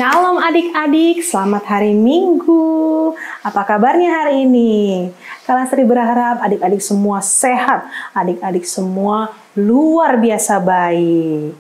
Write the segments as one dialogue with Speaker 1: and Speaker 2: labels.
Speaker 1: Shalom adik-adik, selamat hari Minggu. Apa kabarnya hari ini? Kalastri berharap adik-adik semua sehat, adik-adik semua luar biasa baik.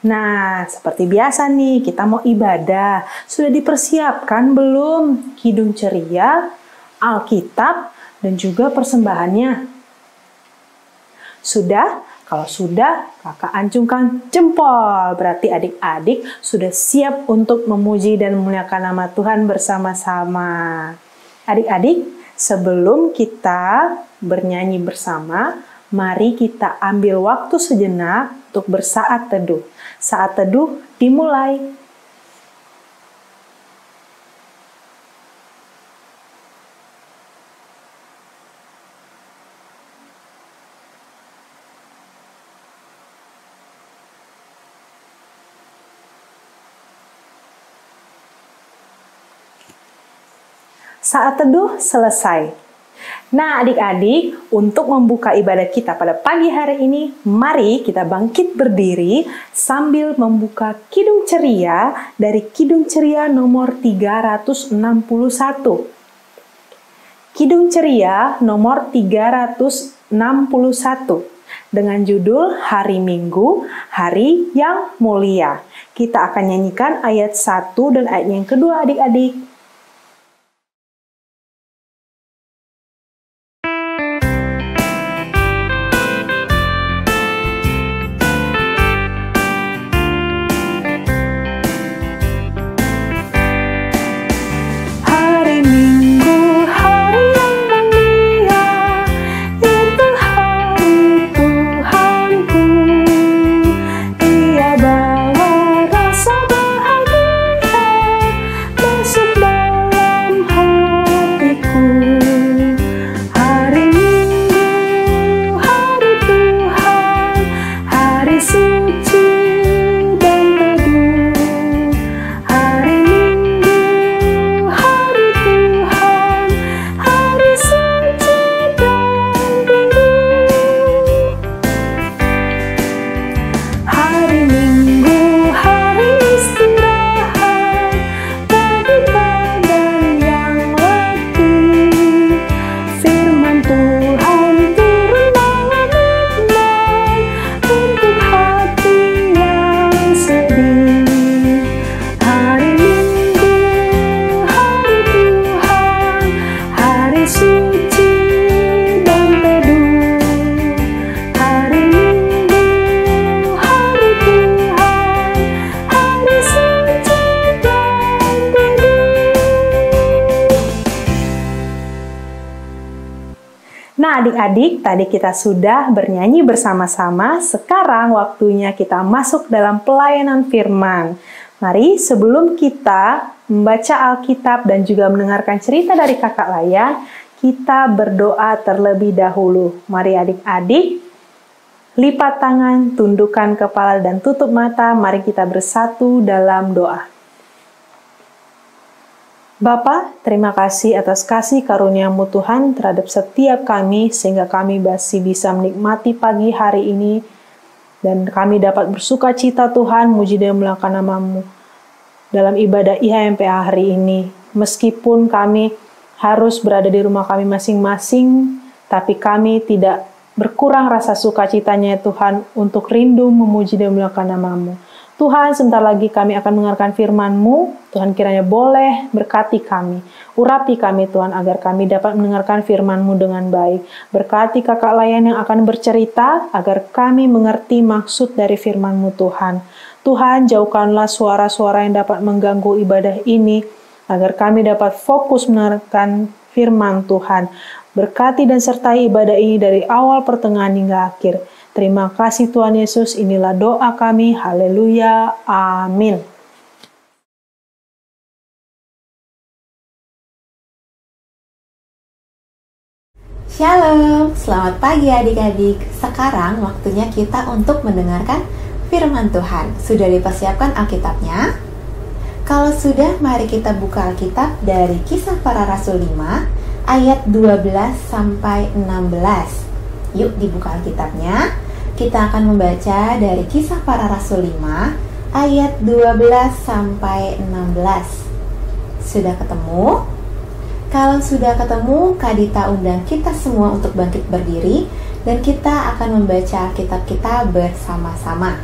Speaker 1: Nah, seperti biasa nih, kita mau ibadah. Sudah dipersiapkan belum kidung ceria, Alkitab, dan juga persembahannya? Sudah? Kalau sudah, kakak acungkan jempol. Berarti adik-adik sudah siap untuk memuji dan memuliakan nama Tuhan bersama-sama. Adik-adik, sebelum kita bernyanyi bersama, mari kita ambil waktu sejenak untuk bersaat teduh. Saat teduh dimulai. Saat teduh selesai. Nah, adik-adik, untuk membuka ibadah kita pada pagi hari ini, mari kita bangkit berdiri sambil membuka kidung ceria dari kidung ceria nomor 361. Kidung ceria nomor 361 dengan judul Hari Minggu, Hari yang Mulia. Kita akan nyanyikan ayat 1 dan ayat yang kedua, adik-adik. Nah, adik-adik, tadi kita sudah bernyanyi bersama-sama. Sekarang waktunya kita masuk dalam pelayanan firman. Mari sebelum kita membaca Alkitab dan juga mendengarkan cerita dari kakak Layan, kita berdoa terlebih dahulu. Mari adik-adik, lipat tangan, tundukkan kepala dan tutup mata. Mari kita bersatu dalam doa. Bapa, terima kasih atas kasih karunia-Mu Tuhan terhadap setiap kami, sehingga kami masih bisa menikmati pagi hari ini, dan kami dapat bersuka cita Tuhan, muji dan memuliakan nama-Mu dalam ibadah IHMPA hari ini. Meskipun kami harus berada di rumah kami masing-masing, tapi kami tidak berkurang rasa sukacitanya Tuhan untuk rindu memuji dan memuliakan nama-Mu. Tuhan, sebentar lagi kami akan mendengarkan firman-Mu. Tuhan, kiranya boleh berkati kami. Urapi kami Tuhan, agar kami dapat mendengarkan firman-Mu dengan baik. Berkati kakak Layan yang akan bercerita, agar kami mengerti maksud dari firman-Mu Tuhan. Tuhan, jauhkanlah suara-suara yang dapat mengganggu ibadah ini, agar kami dapat fokus mendengarkan firman Tuhan. Berkati dan sertai ibadah ini dari awal, pertengahan, hingga akhir. Terima kasih Tuhan Yesus, inilah doa kami. Haleluya. Amin.
Speaker 2: Shalom, selamat pagi adik-adik. Sekarang waktunya kita untuk mendengarkan firman Tuhan. Sudah dipersiapkan Alkitabnya? Kalau sudah, mari kita buka Alkitab dari Kisah Para Rasul 5 ayat 12 sampai 16. Yuk dibuka Alkitabnya. Kita akan membaca dari Kisah Para Rasul 5 ayat 12 sampai 16. Sudah ketemu? Kalau sudah ketemu, Kak Dita undang kita semua untuk bangkit berdiri dan kita akan membaca Alkitab kita bersama-sama.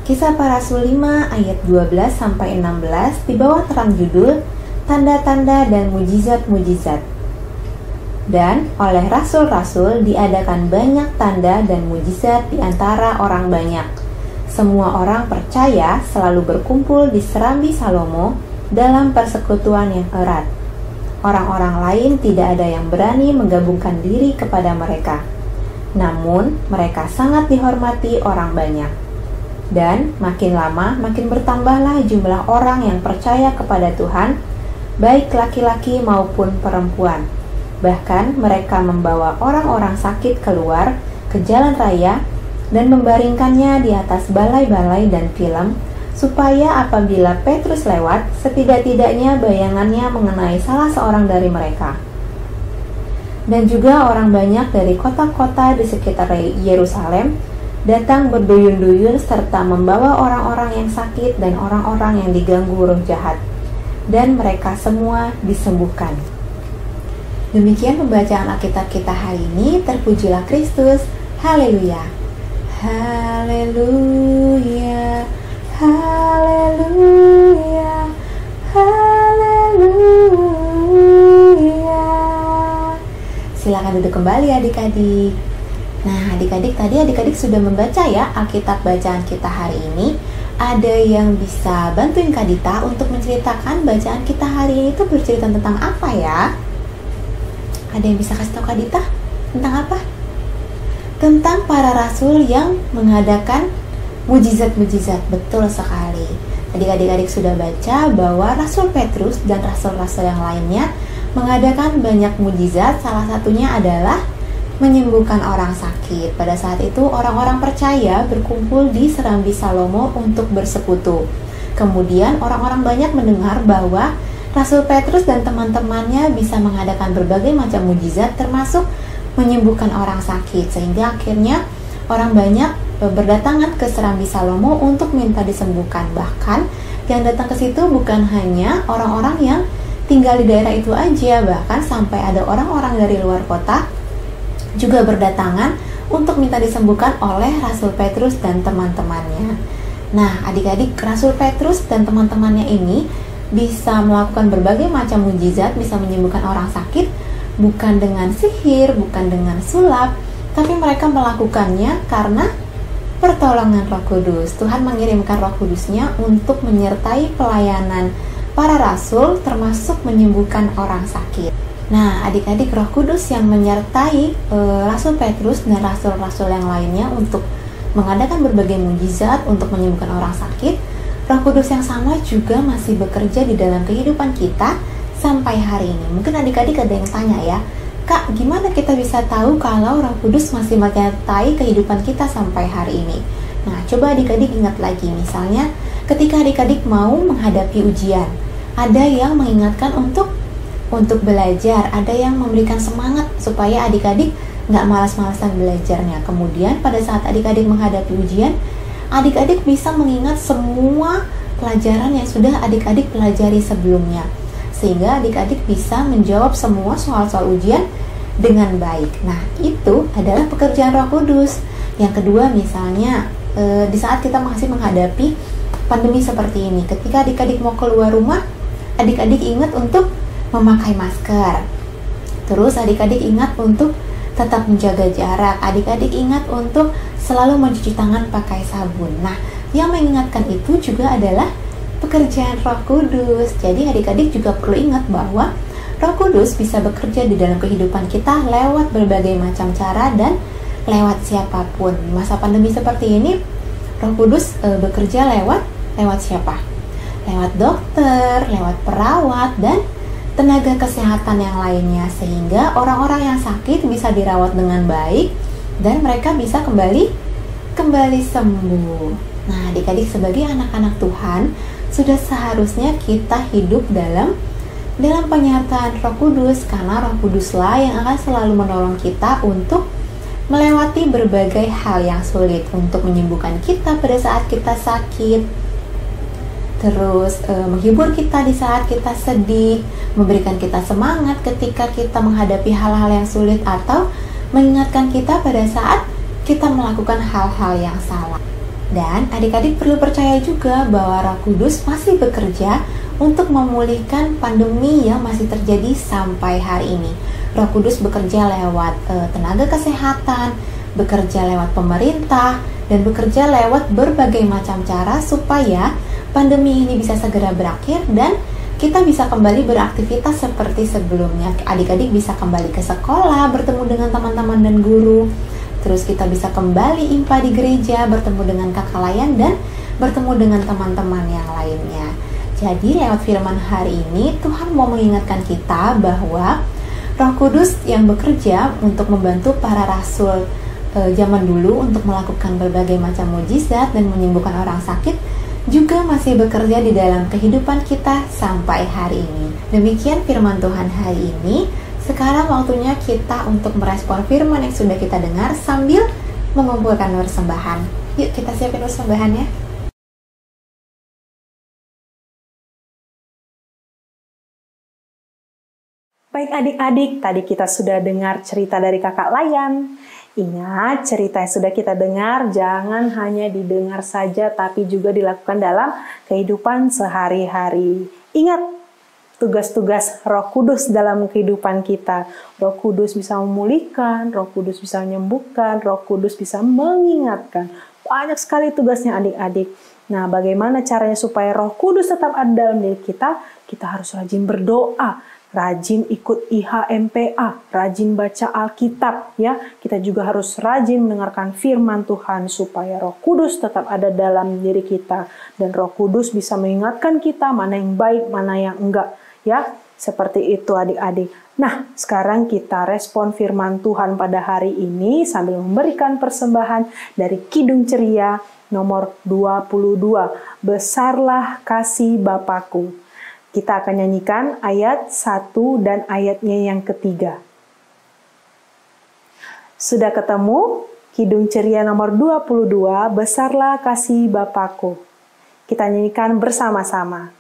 Speaker 2: Kisah Para Rasul 5 ayat 12 sampai 16 di bawah terang judul Tanda-tanda dan mujizat-mujizat. Dan oleh rasul-rasul diadakan banyak tanda dan mujizat di antara orang banyak. Semua orang percaya selalu berkumpul di serambi Salomo dalam persekutuan yang erat. Orang-orang lain tidak ada yang berani menggabungkan diri kepada mereka. Namun, mereka sangat dihormati orang banyak. Dan makin lama, makin bertambahlah jumlah orang yang percaya kepada Tuhan, baik laki-laki maupun perempuan. Bahkan mereka membawa orang-orang sakit keluar ke jalan raya dan membaringkannya di atas balai-balai dan film, supaya apabila Petrus lewat, setidak-tidaknya bayangannya mengenai salah seorang dari mereka. Dan juga orang banyak dari kota-kota di sekitar Yerusalem datang berduyun-duyun serta membawa orang-orang yang sakit dan orang-orang yang diganggu roh jahat, dan mereka semua disembuhkan. Demikian pembacaan Alkitab kita hari ini. Terpujilah Kristus. Haleluya. Haleluya. Haleluya. Haleluya. Silakan duduk kembali adik-adik. Nah, adik-adik tadi adik-adik sudah membaca ya Alkitab bacaan kita hari ini. Ada yang bisa bantuin Kak Dita untuk menceritakan bacaan kita hari ini itu bercerita tentang apa ya? Ada yang bisa kasih tahu Kak Dita? Tentang apa? Tentang para rasul yang mengadakan mujizat-mujizat. Betul sekali. Tadi adik-adik sudah baca bahwa Rasul Petrus dan rasul-rasul yang lainnya mengadakan banyak mujizat. Salah satunya adalah menyembuhkan orang sakit. Pada saat itu orang-orang percaya berkumpul di serambi Salomo untuk bersekutu. Kemudian orang-orang banyak mendengar bahwa Rasul Petrus dan teman-temannya bisa mengadakan berbagai macam mujizat termasuk menyembuhkan orang sakit, sehingga akhirnya orang banyak berdatangan ke serambi Salomo untuk minta disembuhkan. Bahkan yang datang ke situ bukan hanya orang-orang yang tinggal di daerah itu aja, bahkan sampai ada orang-orang dari luar kota juga berdatangan untuk minta disembuhkan oleh Rasul Petrus dan teman-temannya. Nah, adik-adik, Rasul Petrus dan teman-temannya ini bisa melakukan berbagai macam mujizat, bisa menyembuhkan orang sakit, bukan dengan sihir, bukan dengan sulap, tapi mereka melakukannya karena pertolongan Roh Kudus. Tuhan mengirimkan Roh Kudusnya untuk menyertai pelayanan para rasul, termasuk menyembuhkan orang sakit. Nah, adik-adik, Roh Kudus yang menyertai Rasul Petrus dan rasul-rasul yang lainnya untuk mengadakan berbagai mujizat untuk menyembuhkan orang sakit, Roh Kudus yang sama juga masih bekerja di dalam kehidupan kita sampai hari ini. Mungkin adik-adik ada yang tanya ya, Kak, gimana kita bisa tahu kalau Roh Kudus masih menyertai kehidupan kita sampai hari ini? Nah, coba adik-adik ingat lagi, misalnya ketika adik-adik mau menghadapi ujian, ada yang mengingatkan untuk belajar, ada yang memberikan semangat supaya adik-adik nggak malas-malasan belajarnya. Kemudian pada saat adik-adik menghadapi ujian, adik-adik bisa mengingat semua pelajaran yang sudah adik-adik pelajari sebelumnya, sehingga adik-adik bisa menjawab semua soal-soal ujian dengan baik. Nah, itu adalah pekerjaan Roh Kudus. Yang kedua, misalnya di saat kita masih menghadapi pandemi seperti ini, ketika adik-adik mau keluar rumah, adik-adik ingat untuk memakai masker. Terus adik-adik ingat untuk tetap menjaga jarak. Adik-adik ingat untuk selalu mencuci tangan pakai sabun. Nah, yang mengingatkan itu juga adalah pekerjaan Roh Kudus. Jadi adik-adik juga perlu ingat bahwa Roh Kudus bisa bekerja di dalam kehidupan kita lewat berbagai macam cara dan lewat siapapun. Di masa pandemi seperti ini, Roh Kudus bekerja lewat siapa? Lewat dokter, lewat perawat, dan tenaga kesehatan yang lainnya, sehingga orang-orang yang sakit bisa dirawat dengan baik dan mereka bisa kembali sembuh. Nah, adik-adik, sebagai anak-anak Tuhan, sudah seharusnya kita hidup dalam penyertaan Roh Kudus, karena Roh Kuduslah yang akan selalu menolong kita untuk melewati berbagai hal yang sulit, untuk menyembuhkan kita pada saat kita sakit, terus menghibur kita di saat kita sedih, memberikan kita semangat ketika kita menghadapi hal-hal yang sulit, atau mengingatkan kita pada saat kita melakukan hal-hal yang salah. Dan adik-adik perlu percaya juga bahwa Roh Kudus masih bekerja untuk memulihkan pandemi yang masih terjadi sampai hari ini. Roh Kudus bekerja lewat tenaga kesehatan, bekerja lewat pemerintah, dan bekerja lewat berbagai macam cara supaya pandemi ini bisa segera berakhir dan kita bisa kembali beraktivitas seperti sebelumnya. Adik-adik bisa kembali ke sekolah, bertemu dengan teman-teman dan guru. Terus kita bisa kembali impa di gereja, bertemu dengan kakak layan dan bertemu dengan teman-teman yang lainnya. Jadi lewat firman hari ini Tuhan mau mengingatkan kita bahwa Roh Kudus yang bekerja untuk membantu para rasul zaman dulu untuk melakukan berbagai macam mujizat dan menyembuhkan orang sakit juga masih bekerja di dalam kehidupan kita sampai hari ini. Demikian firman Tuhan hari ini. Sekarang waktunya kita untuk merespon firman yang sudah kita dengar sambil mengumpulkan persembahan. Yuk kita siapin persembahannya.
Speaker 1: Baik adik-adik, tadi kita sudah dengar cerita dari kakak Layan. Ingat, cerita yang sudah kita dengar jangan hanya didengar saja, tapi juga dilakukan dalam kehidupan sehari-hari. Ingat, tugas-tugas Roh Kudus dalam kehidupan kita. Roh Kudus bisa memulihkan, Roh Kudus bisa menyembuhkan, Roh Kudus bisa mengingatkan. Banyak sekali tugasnya adik-adik. Nah, bagaimana caranya supaya Roh Kudus tetap ada dalam diri kita? Kita harus rajin berdoa, rajin ikut IHMPA, rajin baca Alkitab ya. Kita juga harus rajin mendengarkan firman Tuhan supaya Roh Kudus tetap ada dalam diri kita dan Roh Kudus bisa mengingatkan kita mana yang baik, mana yang enggak. Ya, seperti itu adik-adik. Nah, sekarang kita respon firman Tuhan pada hari ini sambil memberikan persembahan dari Kidung Ceria nomor 22. Besarlah kasih Bapakku. Kita akan nyanyikan ayat 1 dan ayatnya yang ketiga. Sudah ketemu? Kidung Ceria nomor 22, Besarlah kasih Bapakku. Kita nyanyikan bersama-sama.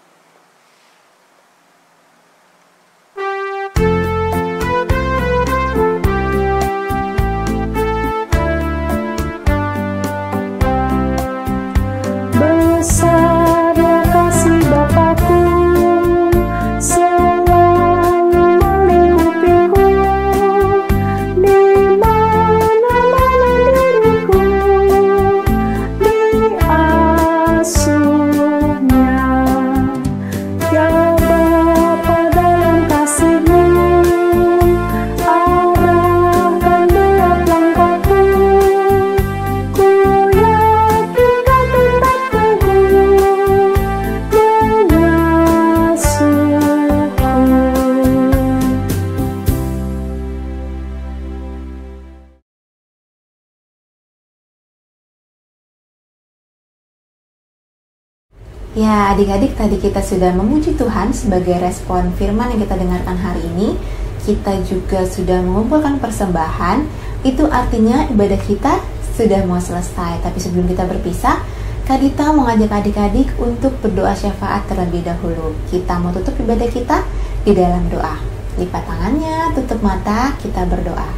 Speaker 2: Ya, adik-adik, tadi kita sudah memuji Tuhan sebagai respon firman yang kita dengarkan hari ini. Kita juga sudah mengumpulkan persembahan. Itu artinya ibadah kita sudah mau selesai. Tapi sebelum kita berpisah, Kak Dita mau ngajak adik-adik untuk berdoa syafaat terlebih dahulu. Kita mau tutup ibadah kita di dalam doa. Lipat tangannya, tutup mata, kita berdoa.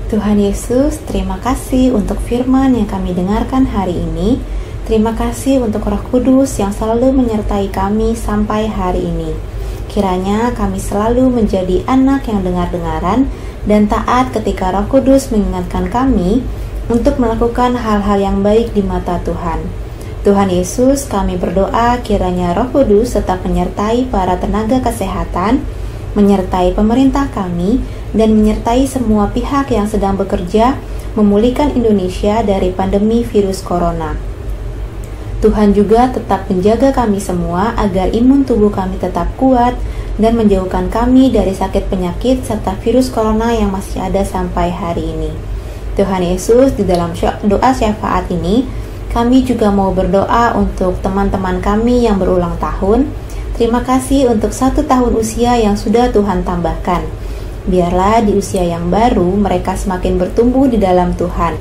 Speaker 2: Tuhan Yesus, terima kasih untuk firman yang kami dengarkan hari ini. Terima kasih untuk Roh Kudus yang selalu menyertai kami sampai hari ini. Kiranya kami selalu menjadi anak yang dengar-dengaran dan taat ketika Roh Kudus mengingatkan kami untuk melakukan hal-hal yang baik di mata Tuhan. Tuhan Yesus, kami berdoa kiranya Roh Kudus tetap menyertai para tenaga kesehatan, menyertai pemerintah kami, dan menyertai semua pihak yang sedang bekerja memulihkan Indonesia dari pandemi virus corona. Tuhan juga tetap menjaga kami semua agar imun tubuh kami tetap kuat dan menjauhkan kami dari sakit penyakit serta virus corona yang masih ada sampai hari ini. Tuhan Yesus, di dalam doa syafaat ini, kami juga mau berdoa untuk teman-teman kami yang berulang tahun. Terima kasih untuk 1 tahun usia yang sudah Tuhan tambahkan. Biarlah di usia yang baru mereka semakin bertumbuh di dalam Tuhan.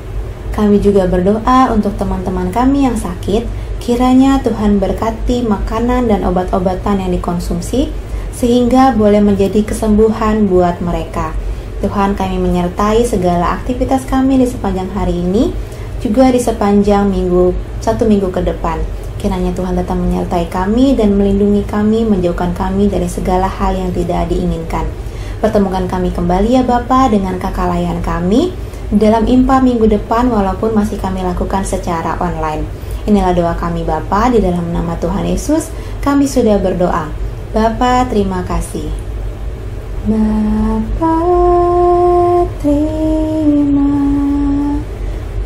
Speaker 2: Kami juga berdoa untuk teman-teman kami yang sakit, kiranya Tuhan berkati makanan dan obat-obatan yang dikonsumsi, sehingga boleh menjadi kesembuhan buat mereka. Tuhan, kami menyertai segala aktivitas kami di sepanjang hari ini, juga di sepanjang satu minggu ke depan. Kiranya Tuhan tetap menyertai kami dan melindungi kami, menjauhkan kami dari segala hal yang tidak diinginkan. Pertemukan kami kembali ya Bapa dengan kakak layan kami dalam IMPA minggu depan, walaupun masih kami lakukan secara online. Inilah doa kami Bapa, di dalam nama Tuhan Yesus kami sudah berdoa. Bapa, terima kasih. Bapa, terima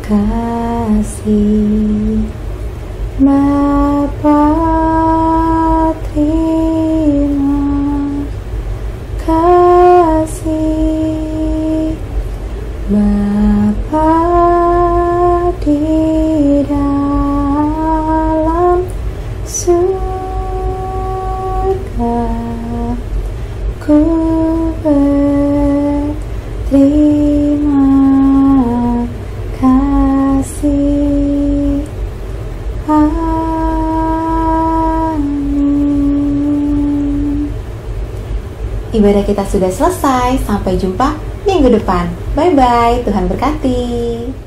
Speaker 2: kasih. Bapa, terima kasih. Bapa di dalam surga, ku berterima kasih. Amin. Ibadah kita sudah selesai. Sampai jumpa minggu depan. Bye-bye. Tuhan berkati.